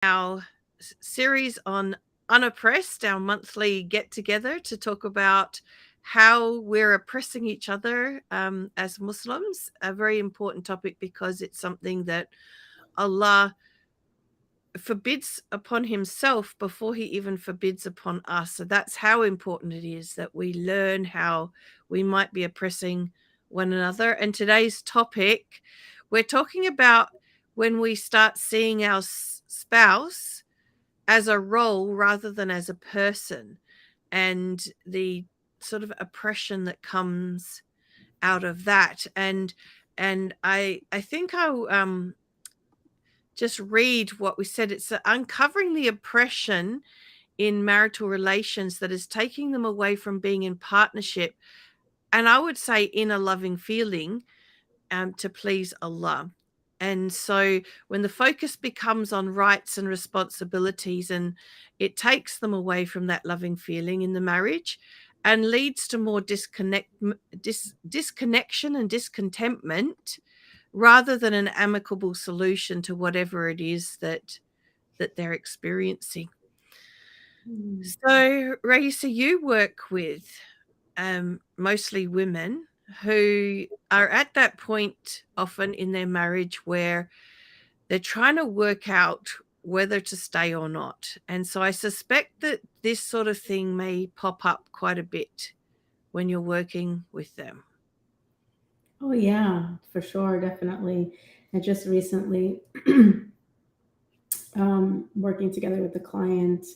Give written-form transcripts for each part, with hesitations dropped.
our series on Unoppressed, our monthly get together to talk about how we're oppressing each other as Muslims. A very important topic because it's something that Allah forbids upon himself before he even forbids upon us. So that's how important it is that we learn how we might be oppressing one another. And today's topic, we're talking about when we start seeing our spouse as a role rather than as a person, and the sort of oppression that comes out of that. And I think I'll just read what we said. It's uncovering the oppression in marital relations that is taking them away from being in partnership, and I would say in a loving feeling, to please Allah. And so when the focus becomes on rights and responsibilities, and it takes them away from that loving feeling in the marriage and leads to more disconnection and discontentment rather than an amicable solution to whatever it is that they're experiencing. So, Rayesa, you work with mostly women who are at that point often in their marriage where they're trying to work out whether to stay or not. And so I suspect that this sort of thing may pop up quite a bit when you're working with them. Oh yeah, for sure, definitely. I just recently working together with the client,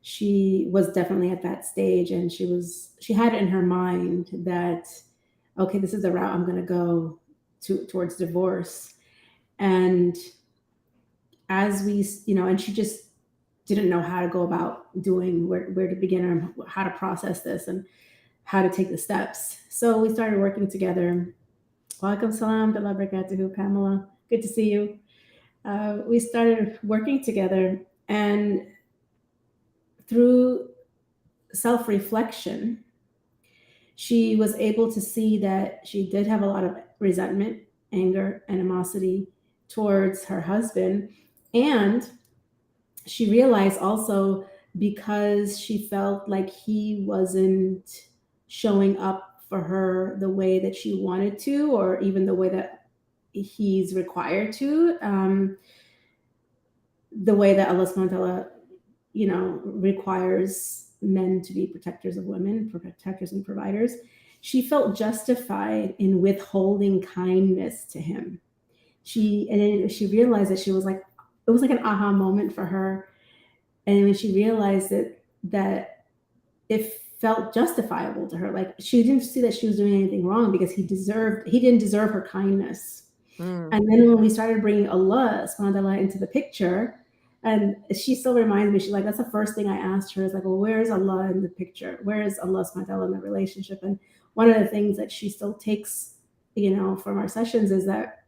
she was definitely at that stage, and she had in her mind that, okay, this is the route I'm going to go towards divorce. And as we, and she just didn't know how to go about doing, where to begin, or how to process this and how to take the steps. So we started working together. Welcome, salam, Dala barakatuhu, Pamela. Good to see you. We started working together, and through self reflection, she was able to see that she did have a lot of resentment, anger, animosity towards her husband. And she realized also, because she felt like he wasn't showing up for her the way that she wanted to, or even the way that he's required to, the way that Allah subhanahu wa ta'ala, requires men to be protectors of women, protectors and providers. She felt justified in withholding kindness to him. She realized that it was like an aha moment for her. And when she realized that it felt justifiable to her, like she didn't see that she was doing anything wrong, because he didn't deserve her kindness. And then when we started bringing Allah subhanahu wa ta'ala into the picture, and she still reminds me, she's like, that's the first thing I asked her, is like, well, where is Allah in the picture? Where is Allah subhanahu wa ta'ala in the relationship? And one of the things that she still takes, from our sessions, is that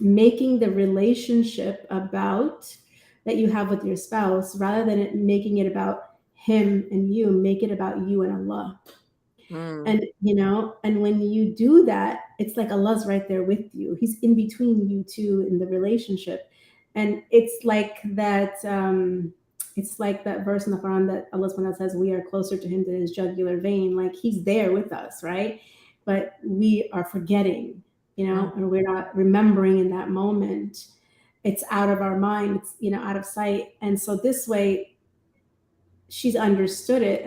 making the relationship about that you have with your spouse, rather than making it about him and you, make it about you and Allah. And and when you do that, it's like Allah's right there with you. He's in between you two in the relationship. And it's like that verse in the Quran that Allah subhanahu wa ta'ala says, we are closer to him than his jugular vein. Like he's there with us, right? But we are forgetting, and we're not remembering in that moment. It's out of our mind, it's out of sight. And so this way, she's understood it,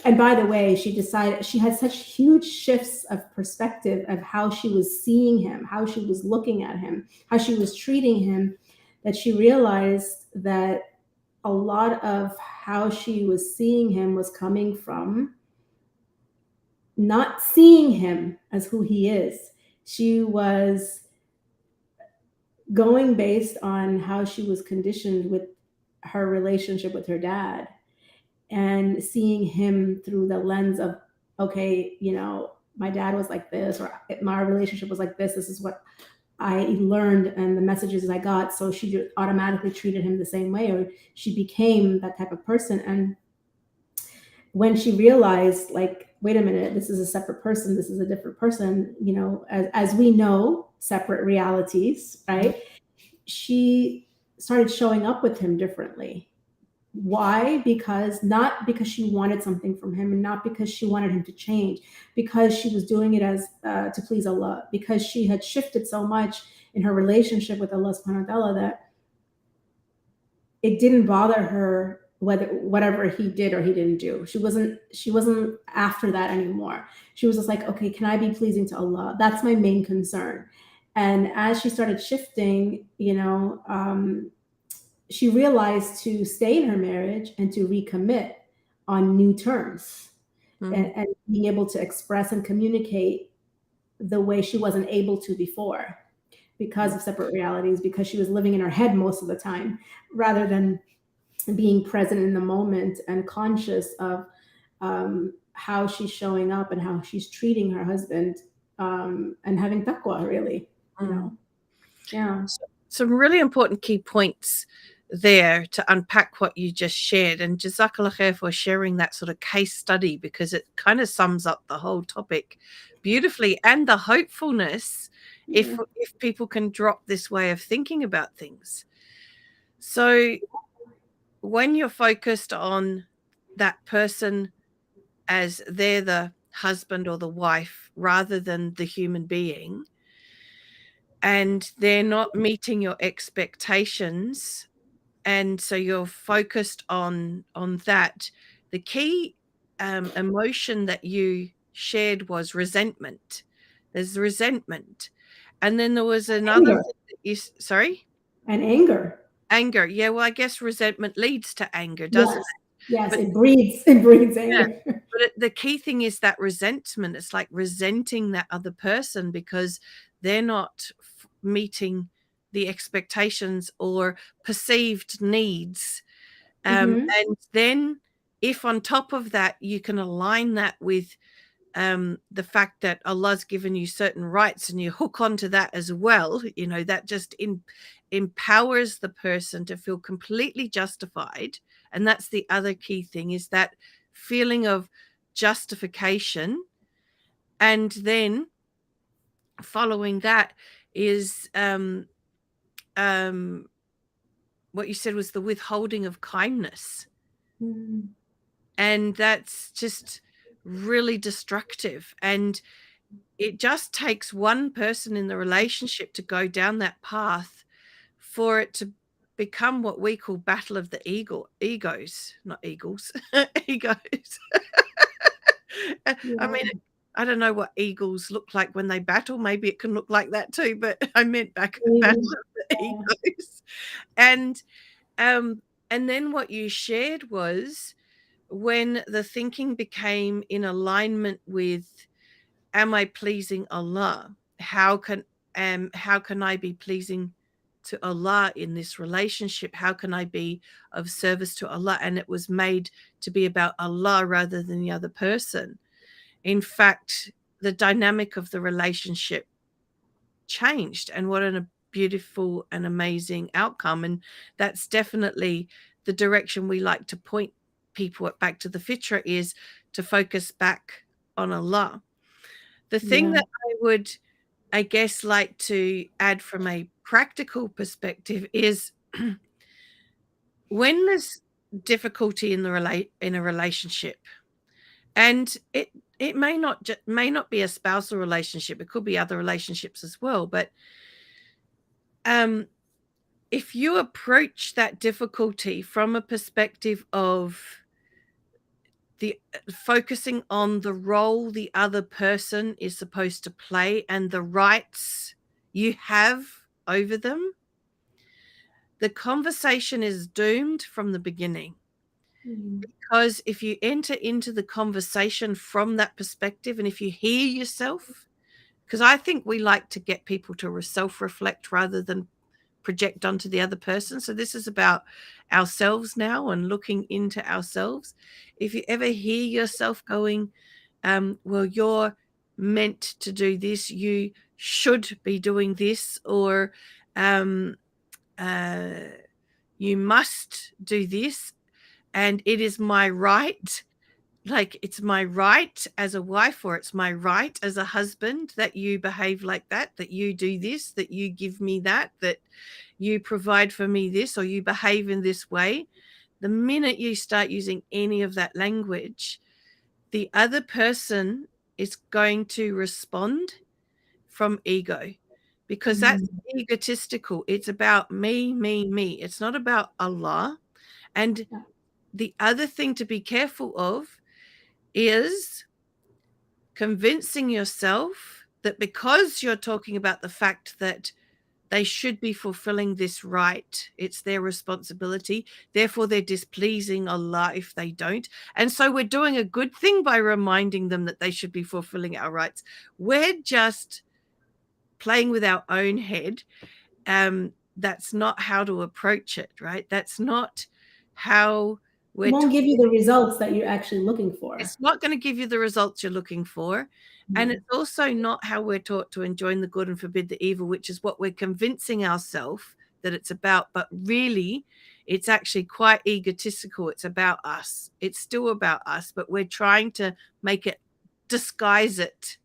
and by the way, she decided, she had such huge shifts of perspective of how she was seeing him, how she was looking at him, how she was treating him, that she realized that a lot of how she was seeing him was coming from not seeing him as who he is. She was going based on how she was conditioned with her relationship with her dad, and seeing him through the lens of, okay, my dad was like this, or my relationship was like this is what I learned and the messages I got. So she automatically treated him the same way, or she became that type of person. And when she realized, like, wait a minute, this is a separate person, this is a different person, as we know, separate realities, right? She started showing up with him differently. Why? Because not because she wanted something from him, and not because she wanted him to change, because she was doing it as to please Allah, because she had shifted so much in her relationship with Allah subhanahu wa ta'ala that it didn't bother her whether whatever he did or he didn't do. She wasn't after that anymore. She was just like, okay, can I be pleasing to Allah? That's my main concern. And as she started shifting, she realized to stay in her marriage and to recommit on new terms, and being able to express and communicate the way she wasn't able to before, because of separate realities, because she was living in her head most of the time rather than being present in the moment and conscious of how she's showing up and how she's treating her husband, and having taqwa, really. Yeah. Some really important key points there to unpack what you just shared, and jazakallah khair for sharing that sort of case study, because it kind of sums up the whole topic beautifully, and the hopefulness if people can drop this way of thinking about things. So when you're focused on that person as they're the husband or the wife rather than the human being, and they're not meeting your expectations, and so you're focused on that, the key emotion that you shared was resentment. There's resentment, and then there was another Anger. thing that sorry? And anger. Anger. Yeah, well, I guess resentment leads to anger, doesn't Yes. it? Yes, But it breeds yeah, anger. but the key thing is that resentment. It's like resenting that other person because they're not meeting the expectations or perceived needs. Mm-hmm. And then if on top of that, you can align that with the fact that Allah's given you certain rights and you hook onto that as well, that just empowers the person to feel completely justified. And that's the other key thing, is that feeling of justification. And then following that is what you said was the withholding of kindness. Mm-hmm. And that's just really destructive. And it just takes one person in the relationship to go down that path for it to become what we call battle of the egos, not eagles, egos. I mean, Yeah. I don't know what eagles look like when they battle. Maybe it can look like that too, but I meant battle Maybe. of the egos. And and then what you shared was when the thinking became in alignment with, am I pleasing Allah? How can I be pleasing to Allah in this relationship? How can I be of service to Allah? And it was made to be about Allah rather than the other person. In fact, the dynamic of the relationship changed, and what a beautiful and amazing outcome. And that's definitely the direction we like to point people back to the Fitrah, is to focus back on Allah. The thing Yeah. that I would, I guess, like to add from a practical perspective is when there's difficulty in in a relationship, and it may not be a spousal relationship, it could be other relationships as well, but if you approach that difficulty from a perspective of the focusing on the role the other person is supposed to play and the rights you have over them, the conversation is doomed from the beginning. Mm-hmm. Because if you enter into the conversation from that perspective, and if you hear yourself, because I think we like to get people to self-reflect rather than project onto the other person. So this is about ourselves now and looking into ourselves. If you ever hear yourself going, well, you're meant to do this, you should be doing this, or uh, you must do this, and it is my right. like it's my right as a wife, or it's my right as a husband that you behave like that you do this, that you give me that you provide for me this, or you behave in this way. The minute you start using any of that language, the other person is going to respond from ego, because that's Mm. egotistical. It's about me, me, me. It's not about Allah. And Yeah. the other thing to be careful of is convincing yourself that because you're talking about the fact that they should be fulfilling this right, it's their responsibility, therefore they're displeasing Allah if they don't. And so we're doing a good thing by reminding them that they should be fulfilling our rights. We're just playing with our own head. That's not how to approach it, right? That's not how It we're won't taught. give you the results that you're actually looking for. It's not going to give you the results you're looking for. And Mm. it's also not how we're taught to enjoin the good and forbid the evil, which is what we're convincing ourselves that it's about. But really, it's actually quite egotistical. It's about us. It's still about us, but we're trying to make it, disguise it,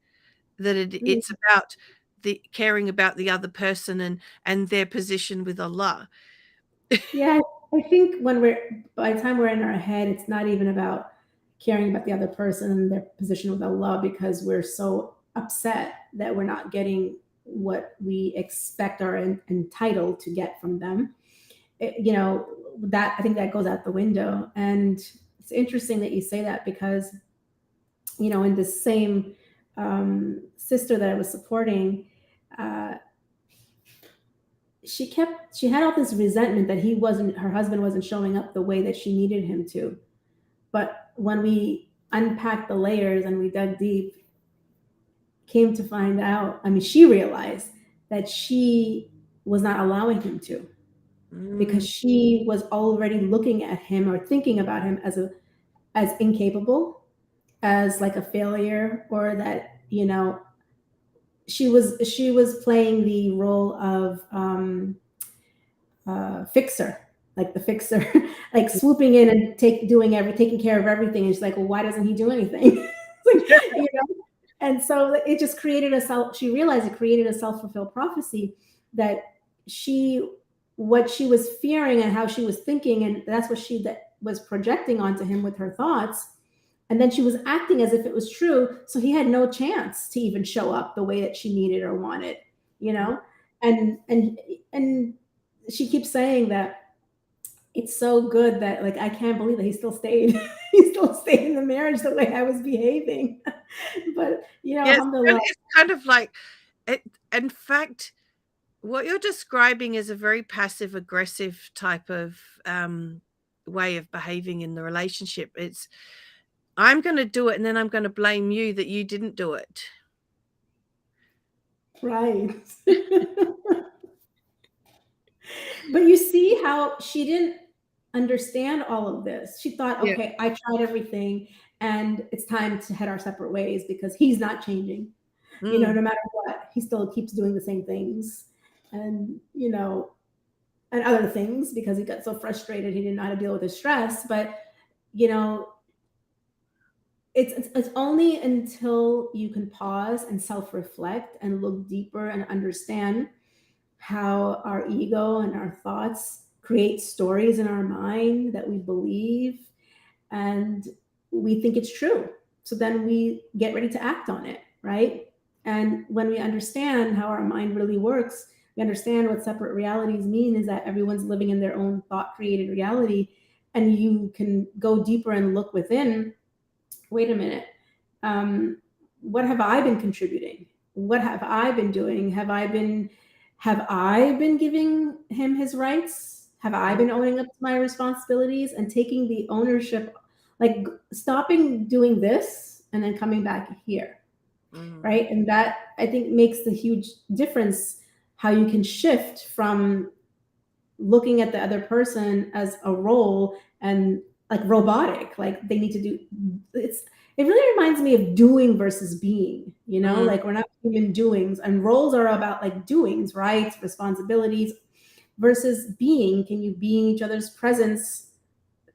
that Mm. it's about the caring about the other person and their position with Allah. Yeah, I think by the time we're in our head, it's not even about caring about the other person and their position with Allah, because we're so upset that we're not getting what we expect or entitled to get from them. That I think that goes out the window. And it's interesting that you say that, because in the same sister that I was supporting, uh, she had all this resentment that her husband wasn't showing up the way that she needed him to. But when we unpacked the layers and we dug deep, came to find out, I mean, she realized that she was not allowing him to, because Mm, she was already looking at him or thinking about him as incapable, as like a failure, or that she was playing the role of fixer, like the fixer, like swooping in and taking care of everything. And she's like, well, why doesn't he do anything? Like, and so it just created she realized it created a self-fulfilled prophecy, that she what she was fearing and how she was thinking, and that's what that was projecting onto him with her thoughts. And then she was acting as if it was true, so he had no chance to even show up the way that she needed or wanted, you mm, know and she keeps saying that it's so good that, like, I can't believe that he still stayed. He still stayed in the marriage the way I was behaving. But yes, alhamdulillah. it's kind of like it. In fact, what you're describing is a very passive aggressive type of way of behaving in the relationship. It's, I'm going to do it, and then I'm going to blame you that you didn't do it. Right. But you see how she didn't understand all of this. She thought, Yeah. okay, I tried everything and it's time to head our separate ways, because he's not changing. Mm, No matter what, he still keeps doing the same things. And, and other things, because he got so frustrated he didn't know how to deal with his stress. But, you know, it's only until you can pause and self-reflect and look deeper and understand how our ego and our thoughts create stories in our mind that we believe, and we think it's true. So then we get ready to act on it, right? And when we understand how our mind really works, we understand what separate realities mean, is that everyone's living in their own thought created reality. And you can go deeper and look within. Wait a minute. What have I been contributing? What have I been doing? Have I been giving him his rights? Have I been owning up to my responsibilities and taking the ownership, like stopping doing this and then coming back here, mm, right? And that, I think, makes the huge difference, how you can shift from looking at the other person as a role and like robotic, like they need to do it really reminds me of doing versus being, mm, like we're not human doings, and roles are about like doings, rights, responsibilities, versus being. Can you be in each other's presence,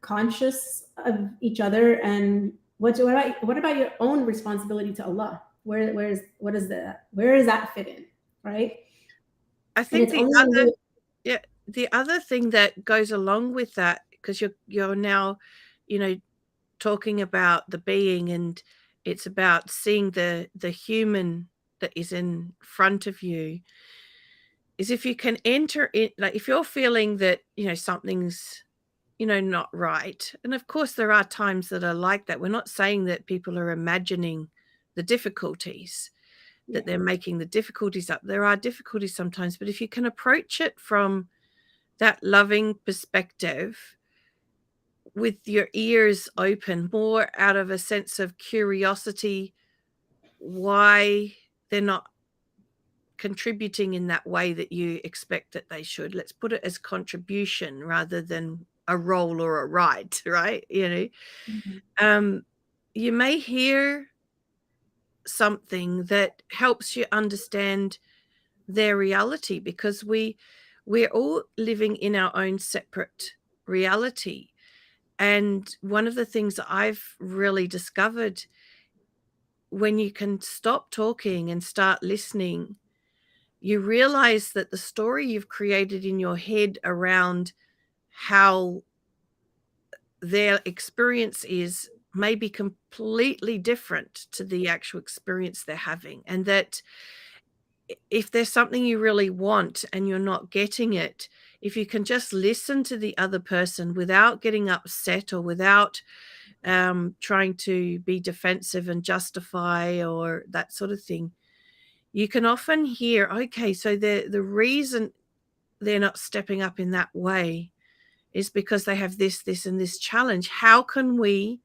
conscious of each other and what about your own responsibility to Allah? Where does that fit in, right? I And think it's only when we yeah, the other thing that goes along with that, because you're now, you know, talking about the being, and it's about seeing the human that is in front of you, is if you can enter in, like if you're feeling that, something's, not right. And of course there are times that are like that. We're not saying that people are imagining the difficulties, that yeah. they're making the difficulties up. There are difficulties sometimes, but if you can approach it from that loving perspective, with your ears open, more out of a sense of curiosity, why they're not contributing in that way that you expect that they should. Let's put it as contribution rather than a role or a right, right? Mhm. Um, you may hear something that helps you understand their reality, because we're all living in our own separate reality. And one of the things that I've really discovered, when you can stop talking and start listening, you realize that the story you've created in your head around how their experience is may be completely different to the actual experience they're having. And that if there's something you really want and you're not getting it, if you can just listen to the other person without getting upset, or without trying to be defensive and justify or that sort of thing, you can often hear, okay, so the reason they're not stepping up in that way is because they have this, and this challenge. How can we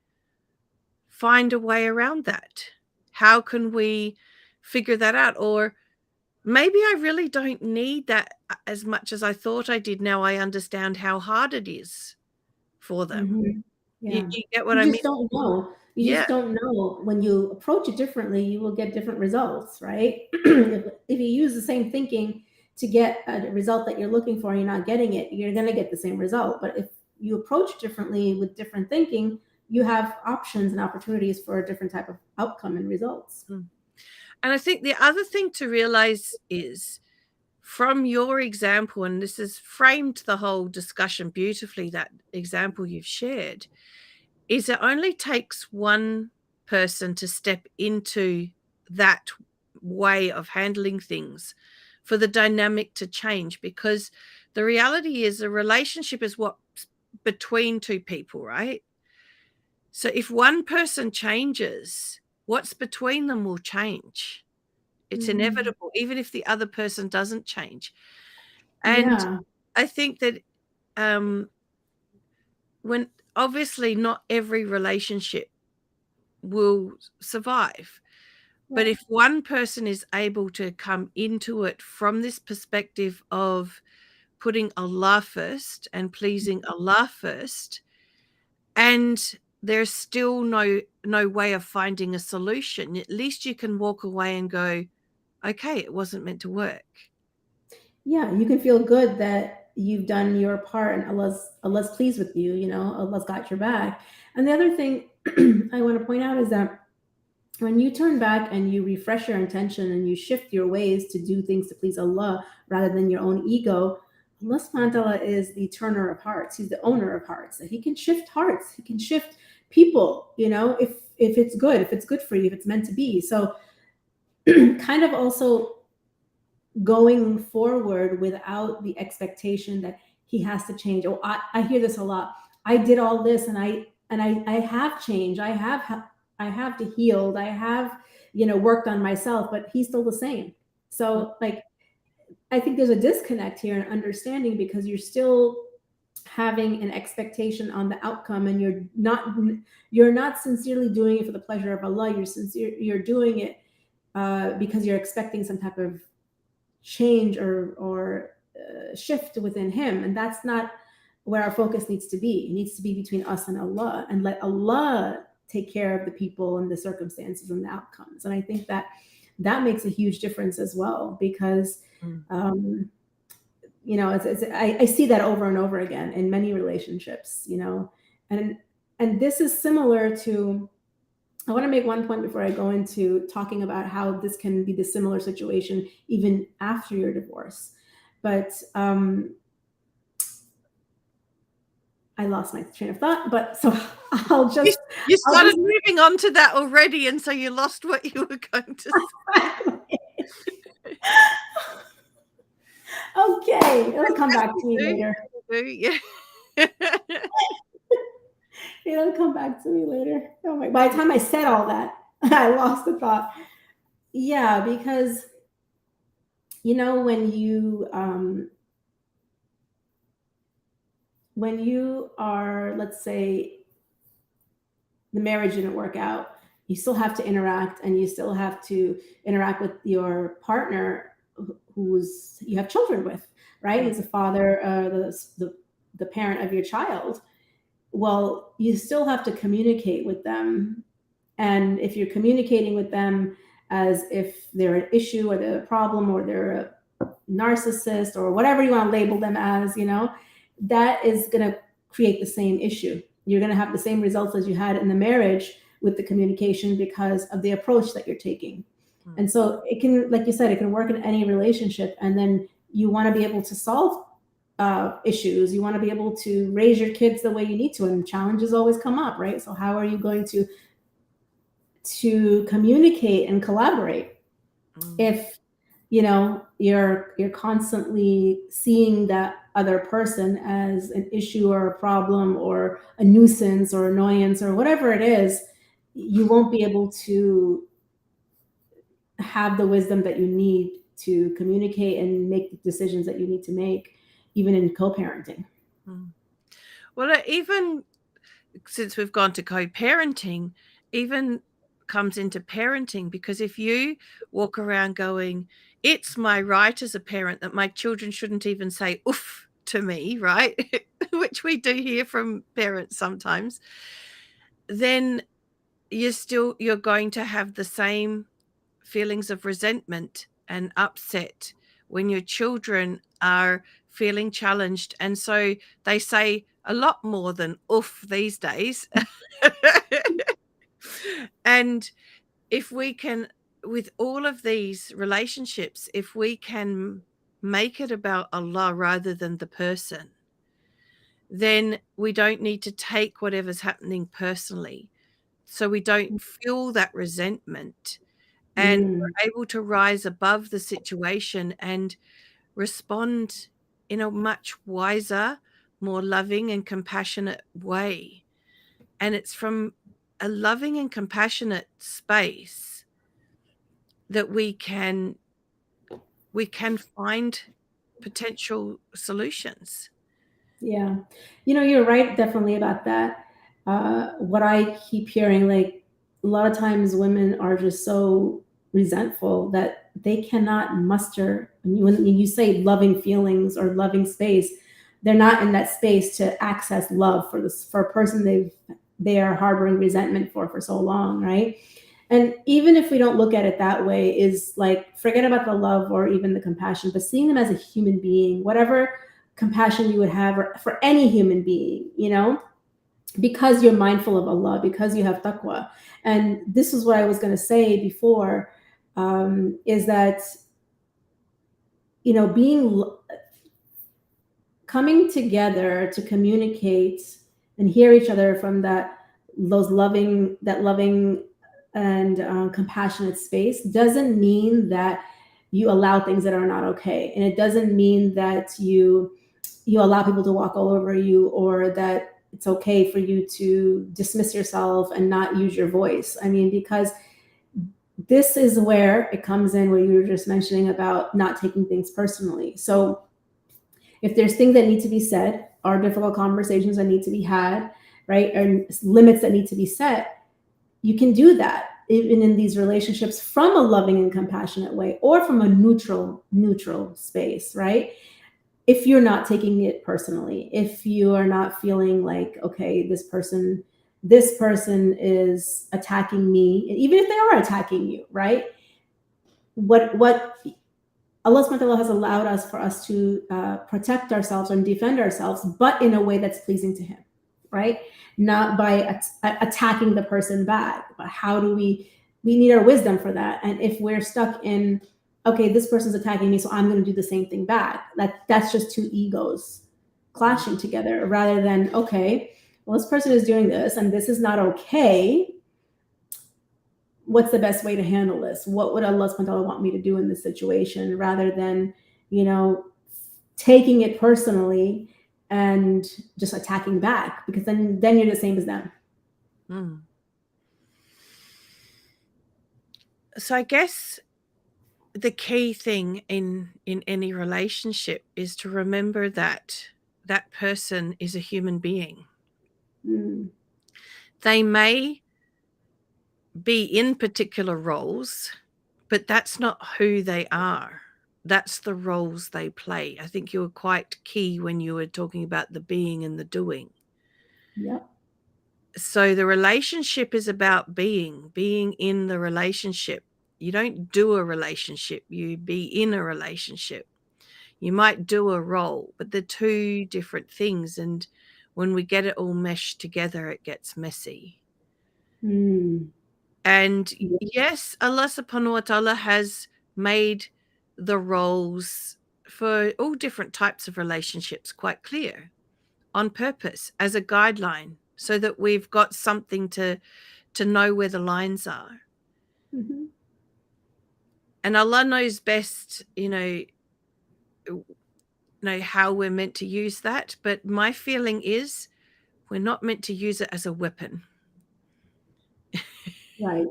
find a way around that? How can we figure that out? Or maybe I really don't need that as much as I thought I did. Now I understand how hard it is for them. Mhm. You, Yeah. you get what You I mean? just don't know. You Yeah. just don't know. When you approach it differently, you will get different results, right? If you use the same thinking to get a result that you're looking for and you're not getting it, you're going to get the same result. But if you approach differently with different thinking, you have options and opportunities for a different type of outcome and results. Mm. And I think the other thing to realize is, from your example, and this has framed the whole discussion beautifully, that example you've shared, is it only takes one person to step into that way of handling things for the dynamic to change. Because the reality is, a relationship is what's between two people, right? So if one person changes, what's between them will change. It's Mhm. inevitable, even if the other person doesn't change. And Yeah. I think that, um, when obviously not every relationship will survive, but Right. if one person is able to come into it from this perspective of putting Allah first and pleasing Allah first, and there's still no way of finding a solution, at least you can walk away and go, okay, it wasn't meant to work. Yeah, you can feel good that you've done your part and Allah's pleased with you, Allah's got your back. And the other thing I want to point out is that when you turn back and you refresh your intention and you shift your ways to do things to please Allah rather than your own ego, Allah subhanahu wa ta'ala is the turner of hearts. He's the owner of hearts. He can shift hearts. He can shift people, if it's good for you, if it's meant to be. So kind of also going forward without the expectation that he has to change. Oh, I hear this a lot. I did all this and I have changed. I have to healed. I have, worked on myself, but he's still the same. So like I think there's a disconnect here in understanding, because you're still having an expectation on the outcome, and you're not sincerely doing it for the pleasure of Allah. You're doing it because you're expecting some type of change or shift within him, and that's not where our focus needs to be. It needs to be between us and Allah, and let Allah take care of the people and the circumstances and the outcomes. And I think that makes a huge difference as well, because Mm. I see that over and over again in many relationships, and this is similar to I want to make one point before I go into talking about how this can be the similar situation even after your divorce. But I lost my train of thought. But so I'll You, just you I'll started just moving on to that already, and so you lost what you were going to say. okay, it'll come back to me Do, later. yeah. It'll come back to me later. Oh my! By the time I said all that, I lost the thought. Yeah, because when you are, let's say, the marriage didn't work out, you still have to interact, and you still have to interact with your partner who's you have children with, right? He's the father, the parent of your child. Well, you still have to communicate with them. And if you're communicating with them as if they're an issue or they're a problem or they're a narcissist or whatever you want to label them as, that is going to create the same issue. You're going to have the same results as you had in the marriage with the communication because of the approach that you're taking. And so it can, like you said, it can work in any relationship. And then you want to be able to solve issues. You want to be able to raise your kids the way you need to, and challenges always come up, right? So how are you going to communicate and collaborate if you're constantly seeing that other person as an issue or a problem or a nuisance or annoyance or whatever it is? You won't be able to have the wisdom that you need to communicate and make the decisions that you need to make, even in co-parenting. Well, even since we've gone to co-parenting, even comes into parenting, because if you walk around going, it's my right as a parent that my children shouldn't even say oof to me, right? Which we do hear from parents sometimes, then you're going to have the same feelings of resentment and upset when your children are feeling challenged. And so they say a lot more than oof these days. And if we can, with all of these relationships, if we can make it about Allah rather than the person, then we don't need to take whatever's happening personally. So we don't feel that resentment, and we're able to rise above the situation and respond in a much wiser, more loving and compassionate way. And it's from a loving and compassionate space that we can find potential solutions. Yeah. You're right, definitely, about that. What I keep hearing, like, a lot of times women are just so resentful that they cannot muster, when you say loving feelings or loving space, they're not in that space to access love for a person they are harboring resentment for so long, right? And even if we don't look at it that way, is like, forget about the love or even the compassion, but seeing them as a human being, whatever compassion you would have for any human being, because you're mindful of Allah, because you have taqwa. And this is what I was going to say before, is that, being coming together to communicate and hear each other from that loving and compassionate space doesn't mean that you allow things that are not okay, and it doesn't mean that you allow people to walk all over you, or that it's okay for you to dismiss yourself and not use your voice. I mean, because this is where it comes in, where you were just mentioning about not taking things personally. So if there's things that need to be said, or difficult conversations that need to be had, right, or limits that need to be set, you can do that even in these relationships from a loving and compassionate way, or from a neutral space, right? If you're not taking it personally, if you are not feeling like, okay, this person is attacking me, even if they are attacking you, right? What Allah subhanahu wa ta'ala has allowed us for us to protect ourselves and defend ourselves, but in a way that's pleasing to Him. right? Not by attacking the person back, but how do we need our wisdom for that. And if we're stuck in, okay, this person's attacking me, so I'm going to do the same thing back, that's just two egos clashing together, rather than, okay, well, this person is doing this and this is not okay. What's the best way to handle this? What would Allah subhanahu wa ta'ala want me to do in this situation, rather than, you know, taking it personally and just attacking back, because then you're the same as them. Mm. So I guess the key thing in any relationship is to remember that that person is a human being. Mm. They may be in particular roles, but that's not who they are. That's the roles they play. I think you were quite key when you were talking about the being and the doing. Yep. So the relationship is about being in the relationship. You don't do a relationship, you be in a relationship. You might do a role, but they're two different things. And when we get it all meshed together, it gets messy. Mm. And Yeah. yes, Allah subhanahu wa ta'ala has made the roles for all different types of relationships quite clear on purpose as a guideline, so that we've got something to know where the lines are. Mm-hmm. And Allah knows best, how we're meant to use that. But my feeling is we're not meant to use it as a weapon. Right.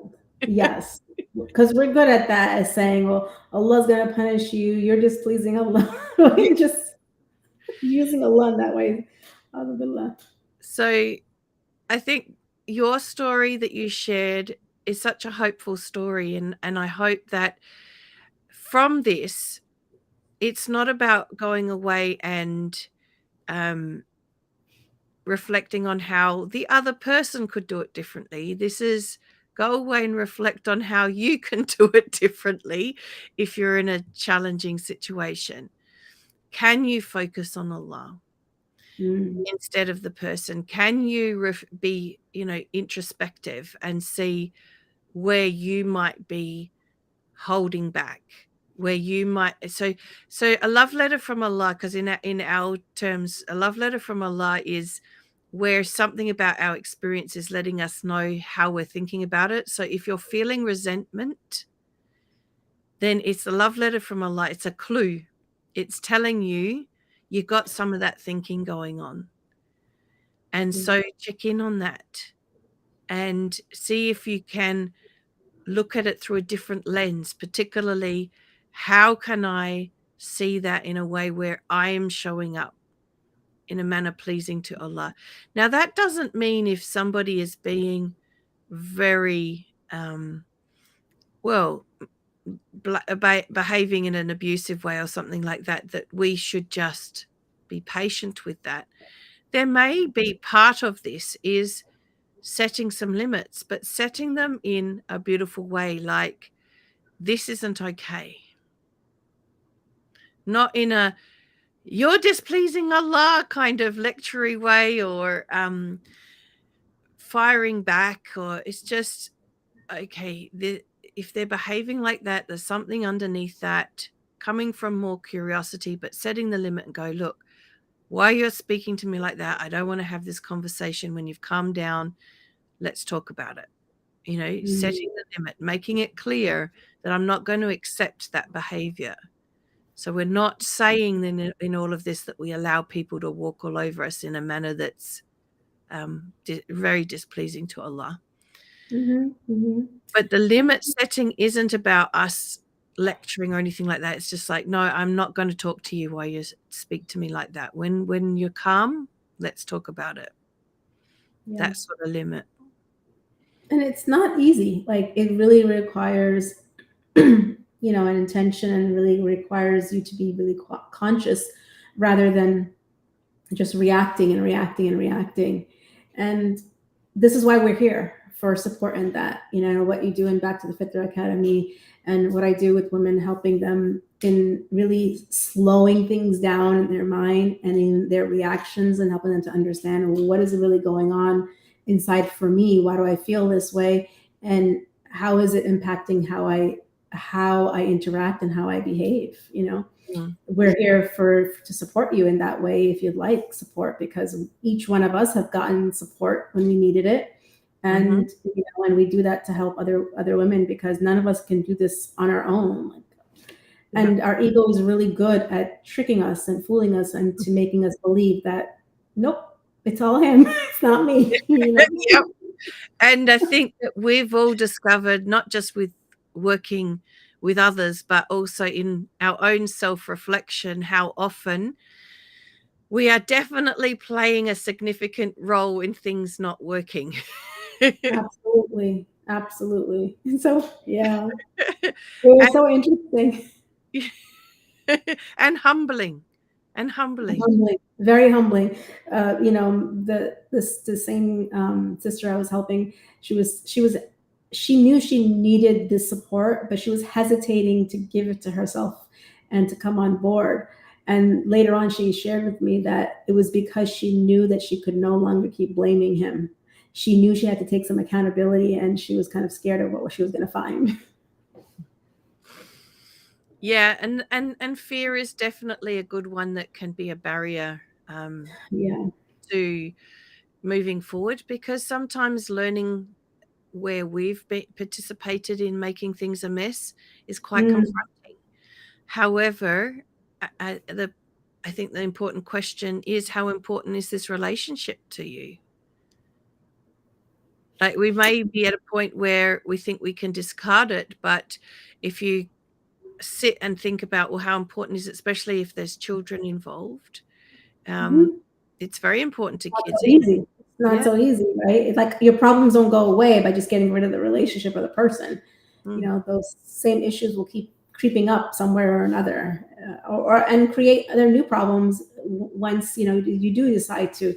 Yes. Because we're good at that, as saying, well, Allah's going to punish you. You're displeasing Allah. We're just using Allah in that way. Alhamdulillah. So I think your story that you shared is such a hopeful story. And I hope that from this, it's not about going away and reflecting on how the other person could do it differently. This is go away and reflect on how you can do it differently if you're in a challenging situation. Can you focus on Allah Mm. instead of the person? Can you be, introspective and see where you might be holding back, where you might so a love letter from Allah, because in our terms, a love letter from Allah is where something about our experience is letting us know how we're thinking about it. So if you're feeling resentment, then it's a love letter from Allah. It's a clue. It's telling you you got some of that thinking going on. And so check in on that and see if you can look at it through a different lens, particularly how can I see that in a way where I am showing up in a manner pleasing to Allah. Now, that doesn't mean if somebody is being very, behaving in an abusive way or something like that, that we should just be patient with that. There may be part of this is setting some limits, but setting them in a beautiful way, like, this isn't okay. Not in a you're displeasing Allah kind of lectury way, or firing back, or it's just, okay, if they're behaving like that, there's something underneath that coming from more curiosity, but setting the limit and go, look, why you're speaking to me like that? I don't want to have this conversation. When you've calmed down, let's talk about it. Setting the limit, making it clear that I'm not going to accept that behavior. So we're not saying then in all of this that we allow people to walk all over us in a manner that's very displeasing to Allah. Mm-hmm. Mm-hmm. But the limit setting isn't about us lecturing or anything like that. It's just like, no, I'm not going to talk to you while you speak to me like that. When you're calm, let's talk about it. Yeah. That sort of limit. And it's not easy. Like, it really requires, an intention, and really requires you to be really conscious, rather than just reacting and reacting and reacting. And this is why we're here, for support in that. What you do in Back to the Fitrah Academy, and what I do with women, helping them in really slowing things down in their mind and in their reactions, and helping them to understand, well, what is really going on inside for me? Why do I feel this way? And how is it impacting how I interact and how I behave? Mm. We're here to support you in that way if you'd like support, because each one of us have gotten support when we needed it. Mm-hmm. And we do that to help other women, because none of us can do this on our own. No. And our ego is really good at tricking us and fooling us, and to making us believe that, nope, it's all him. It's not me. Yep. And I think that we've all discovered, not just with working with others, but also in our own self-reflection, how often we are definitely playing a significant role in things not working. Absolutely. Absolutely. So, yeah, it was so interesting. And humbling. And humbling. Humbling, very humbling. The same sister I was helping, she knew she needed this support, but she was hesitating to give it to herself and to come on board. And later on, she shared with me that it was because she knew that she could no longer keep blaming him. She knew she had to take some accountability, and she was kind of scared of what she was going to find. Yeah, and fear is definitely a good one that can be a barrier Yeah. to moving forward, because sometimes learning where we've participated in making things a mess is quite Mm. confronting. However, I think the important question is, how important is this relationship to you? Like, we may be at a point where we think we can discard it, but if you sit and think about, well, how important is it, especially if there's children involved? Mhm. It's very important to Not kids. so easy. It's not Yeah. so easy, right? It's like your problems don't go away by just getting rid of the relationship or the person. Mm, Those same issues will keep creeping up somewhere or another, and create other new problems once you do decide to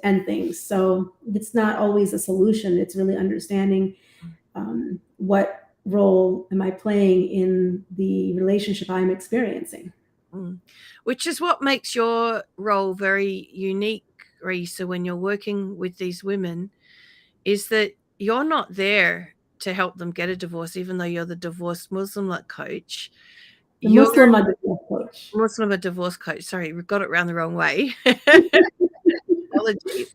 end things. So it's not always a solution. It's really understanding what role am I playing in the relationship I'm experiencing. mm. Which is what makes your role very unique, Risa, when you're working with these women, is that you're not there to help them get a divorce, even though you're the divorced Muslim coach. The You're Muslim adult coach. Muslim a divorce coach. Sorry, we got it round the wrong way. Apologies.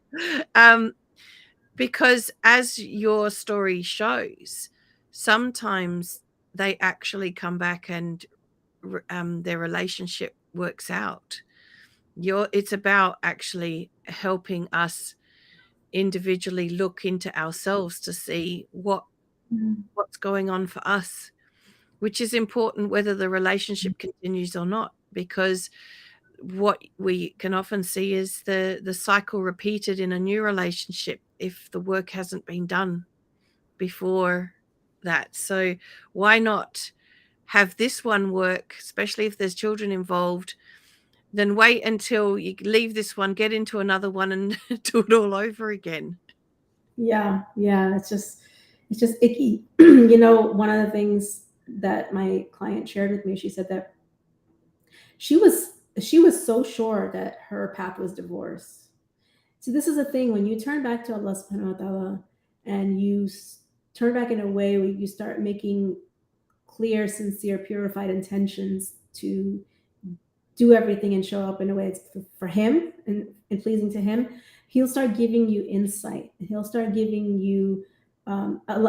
Because as your story shows, sometimes they actually come back and their relationship works out. It's about actually helping us individually look into ourselves to see what's going on for us, which is important whether the relationship continues or not, because what we can often see is the cycle repeated in a new relationship if the work hasn't been done before that. So why not have this one work, especially if there's children involved, then wait until you leave this one, get into another one, and do it all over again. Yeah. It's just icky. One of the things that my client shared with me, she said that she was so sure that her path was divorce. See, this is the thing: when you turn back to Allah Subhanahu wa Taala, and turn back in a way where you start making clear, sincere, purified intentions to do everything and show up in a way that's for him and pleasing to him, he'll start giving you insight. He'll start giving you,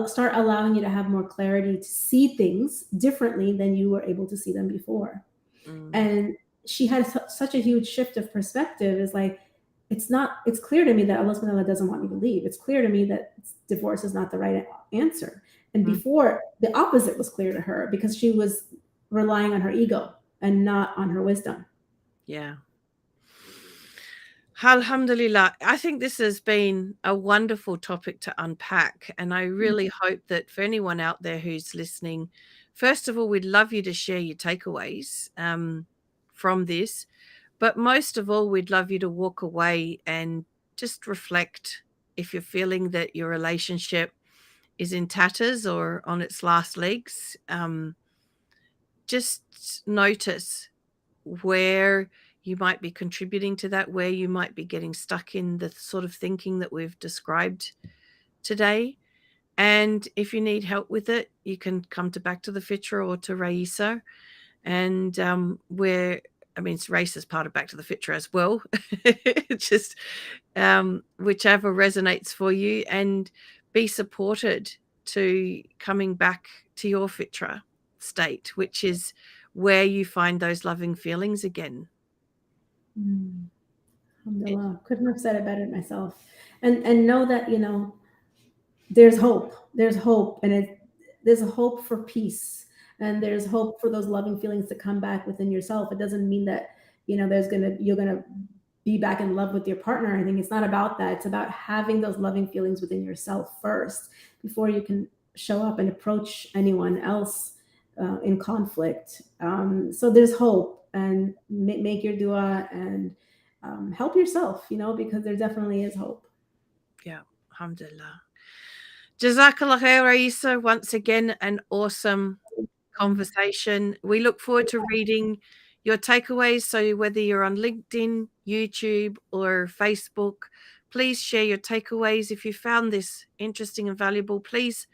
start allowing you to have more clarity to see things differently than you were able to see them before. Mm, And she had such a huge shift of perspective. Is like, it's clear to me that Allah subhanahu wa ta'ala doesn't want me to leave. It's clear to me that divorce is not the right answer. And mm, before, the opposite was clear to her, because she was relying on her ego and not on her wisdom. yeah. Alhamdulillah. I think this has been a wonderful topic to unpack. And I really hope that for anyone out there who's listening, first of all, we'd love you to share your takeaways from this. But most of all, we'd love you to walk away and just reflect if you're feeling that your relationship is in tatters or on its last legs. just notice where you might be contributing to that, where you might be getting stuck in the sort of thinking that we've described today. And if you need help with it, you can come back to the Fitrah or to Rayesa. And Race is part of Back to the Fitrah as well. Just whichever resonates for you, and be supported to coming back to your Fitrah state, which is where you find those loving feelings again. Alhamdulillah. Couldn't have said it better myself. And know that, there's hope. There's hope, and there's a hope for peace, and there's hope for those loving feelings to come back within yourself. It doesn't mean that you're gonna be back in love with your partner. I think it's not about that. It's about having those loving feelings within yourself first before you can show up and approach anyone else in conflict. So there's hope, and make your dua, and help yourself, because there definitely is hope. Yeah, alhamdulillah. Jazakallah khair, Rayesa. Once again, an awesome conversation. We look forward to reading your takeaways. So whether you're on LinkedIn, YouTube, or Facebook, please share your takeaways. If you found this interesting and valuable, please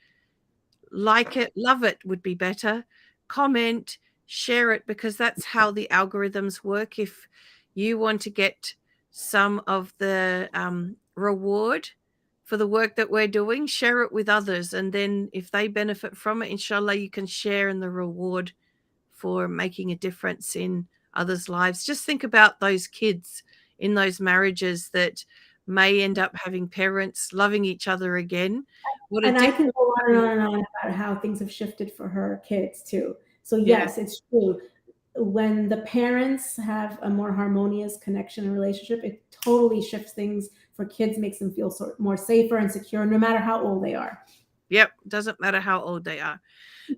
like it, love it would be better. Comment, share it, because that's how the algorithms work. If you want to get some of the reward for the work that we're doing, share it with others. And then if they benefit from it, inshallah, you can share in the reward for making a difference in others' lives. Just think about those kids in those marriages that may end up having parents loving each other again. What a And I difference. can go on and on and on about how things have shifted for her kids too. So Yeah. yes, it's true. When the parents have a more harmonious connection and relationship, it totally shifts things for kids, makes them feel more safer and secure, no matter how old they are. Yep, doesn't matter how old they are.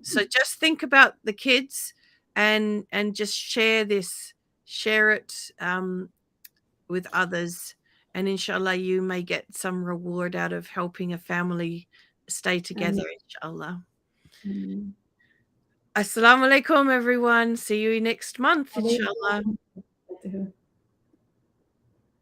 So just think about the kids, and just share it with others, and inshallah you may get some reward out of helping a family stay together, inshallah. Assalamu alaikum, everyone. See you next month, inshallah.